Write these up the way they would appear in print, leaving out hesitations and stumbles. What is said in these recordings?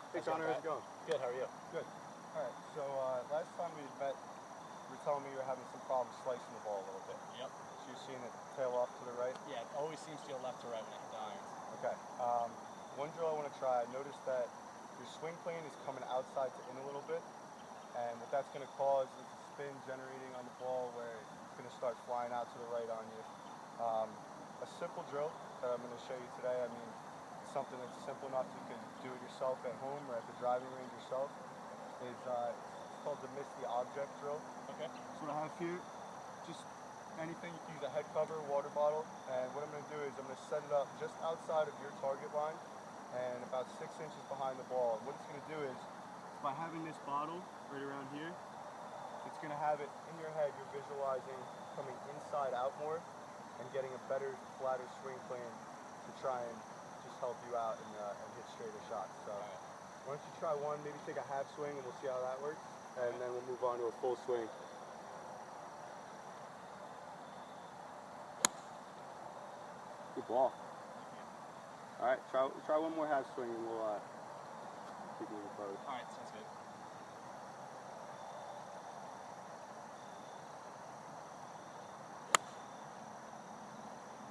Hey Connor, how's it going? Good, how are you? Good. Alright, so last time we met, you were telling me you were having some problems slicing the ball a little bit. Yep. So you're seeing it tail off to the right? Yeah, it always seems to go left to right when I hit the irons. Okay. One drill I want to try, I noticed that your swing plane is coming outside to in a little bit, and what that's going to cause is a spin generating on the ball where it's going to start flying out to the right on you. A simple drill that I'm going to show you today, I mean, it's something that's simple enough you can do it yourself at home or at the driving range yourself, is it's called the Miss the Object drill. Okay. So what I have here, just anything, you can use a head cover, water bottle, and what I'm going to do is I'm going to set it up just outside of your target line and about 6 inches behind the ball. And what it's going to do is, by having this bottle right around here, it's going to have it in your head, you're visualizing coming inside out more and getting a better, flatter swing plane to try and just help you out and hit straighter shots. So why don't you try one, maybe take a half swing and we'll see how that works, and then we'll move on to a full swing. Good ball. Alright, try one more half swing and we'll keep moving forward. Alright, sounds good.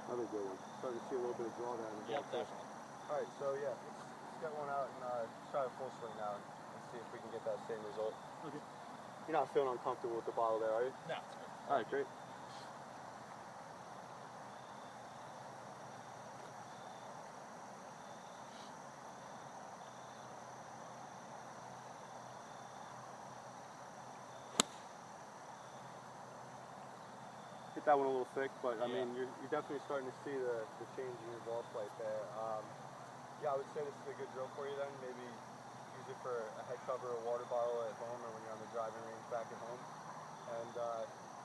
Another good one. Starting to see a little bit of drawdown. Yep, definitely. Alright, so yeah, let's get one out and try a full swing now and see if we can get that same result. Okay. You're not feeling uncomfortable with the bottle there, are you? No, it's good. Alright, great. Get that one a little thick, but I mean, you're definitely starting to see the change in your ball flight there. Yeah, I would say this is a good drill for you then. Maybe use it for a head cover, a water bottle at home, or when you're on the driving range back at home, and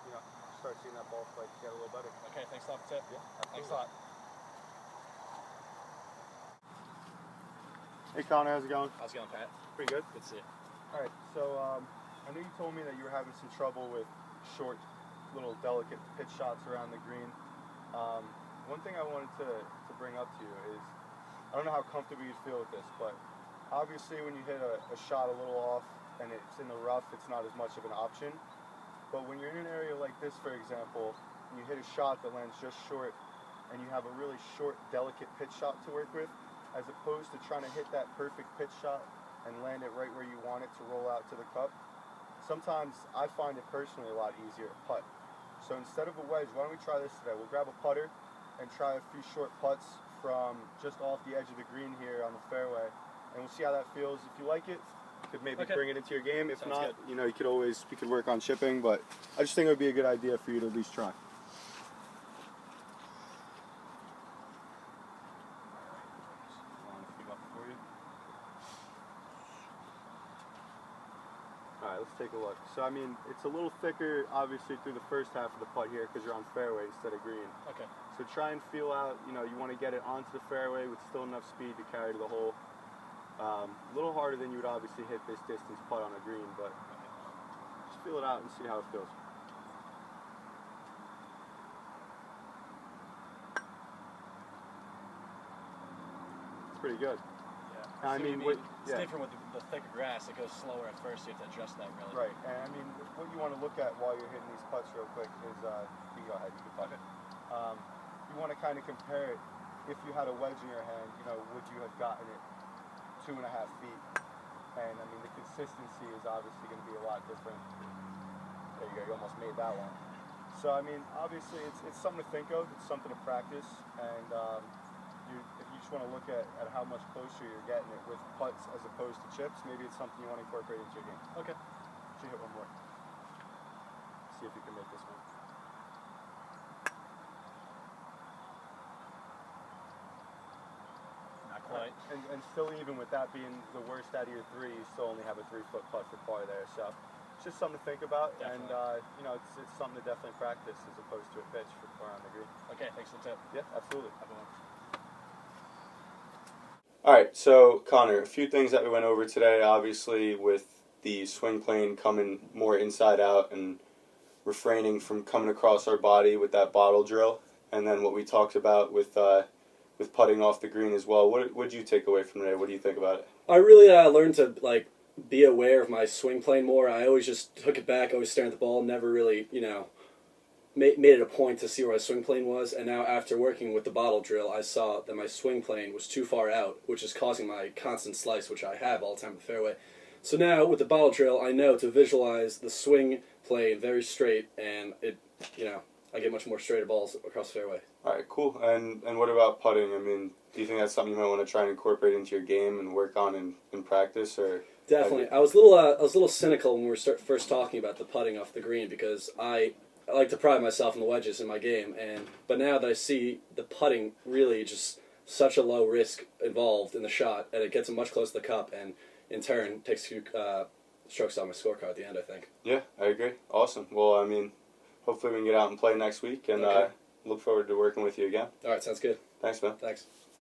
you know, start seeing that ball flight get a little better. Okay, thanks a lot for the tip. Yeah, thanks a lot. Hey Connor, how's it going? How's it going, Pat? Pretty good. Good to see you. All right, so I know you told me that you were having some trouble with short, little delicate pitch shots around the green. One thing I wanted to bring up to you is, I don't know how comfortable you feel with this, but obviously when you hit a shot a little off and it's in the rough, it's not as much of an option. But when you're in an area like this, for example, and you hit a shot that lands just short and you have a really short, delicate pitch shot to work with, as opposed to trying to hit that perfect pitch shot and land it right where you want it to roll out to the cup, sometimes I find it personally a lot easier to putt. So instead of a wedge, why don't we try this today? We'll grab a putter and try a few short putts from just off the edge of the green here on the fairway, and we'll see how that feels. If you like it, you could maybe bring it into your game. If not, you know, you could work on chipping, but I just think it would be a good idea for you to at least try. Alright, let's take a look. So, I mean, it's a little thicker, obviously, through the first half of the putt here because you're on fairway instead of green. Okay. So try and feel out, you know, you want to get it onto the fairway with still enough speed to carry to the hole. A little harder than you would obviously hit this distance putt on a green, but just feel it out and see how it feels. It's pretty good. Yeah. I mean, it's different with the thicker grass. It goes slower at first. You have to adjust that really. Right, and I mean, what you want to look at while you're hitting these putts real quick is, you can go ahead, you can putt it. You want to kind of compare it. If you had a wedge in your hand, you know, would you have gotten it 2.5 feet? And I mean, the consistency is obviously going to be a lot different. There you go, you almost made that one. So I mean, obviously it's something to think of, it's something to practice, and if you just want to look at how much closer you're getting it with putts as opposed to chips, maybe it's something you want to incorporate into your game. Okay. Should hit one more. See if you can make this one. Not quite. And still, even with that being the worst out of your three, you still only have a 3-foot putt for par there. So it's just something to think about, definitely. And you know, it's something to definitely practice as opposed to a pitch for par on the green. Okay, thanks for the tip. Yeah, absolutely. Have a one. All right, so Connor, a few things that we went over today, obviously with the swing plane coming more inside out and refraining from coming across our body with that bottle drill, and then what we talked about with putting off the green as well. What did you take away from today? What do you think about it? I really learned to be aware of my swing plane more. I always just took it back, always staring at the ball, never really made it a point to see where my swing plane was. And now after working with the bottle drill, I saw that my swing plane was too far out, which is causing my constant slice, which I have all the time in the fairway. So now with the bottle drill, I know to visualize the swing plane very straight, and I get much more straighter balls across the fairway. All right, cool. And what about putting? I mean, do you think that's something you might want to try and incorporate into your game and work on in practice, or? Definitely. I was a little cynical when we were first talking about the putting off the green, because I like to pride myself in the wedges in my game, but now that I see the putting really just such a low risk involved in the shot, and it gets it much closer to the cup, and in turn takes a few strokes on my scorecard at the end, I think. Yeah, I agree. Awesome. Well, I mean, hopefully we can get out and play next week, and okay. Look forward to working with you again. All right, sounds good. Thanks, man. Thanks.